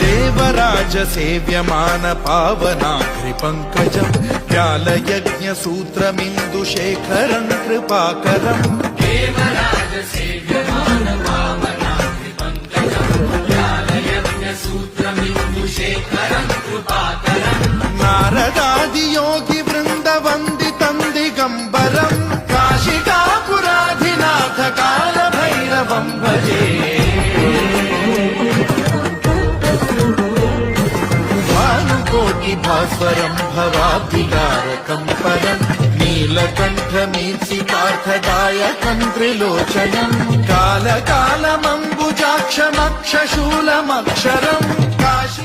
देवराज सेव्यमान पावनाग्रि पंकजं व्यालयज्ञ सूत्रमिन्दुशेखरं कृपाकरं देवराज सेव्यमान पावनाग्रि पंकजं व्यालयज्ञ सूत्रमिन्दुशेखरं कृपाकरं नारदादि योगि वृन्द वन्दितं दिगम्बरं काशिकापुराधिनाथ काल भैरवं भजे भास्वरं भवाब्धिकारकं परं नीलकण्ठमीप्सितार्थदायकं त्रिलोचनं कालकालमम्बुजाक्षमक्षशूलमक्षरम् काशि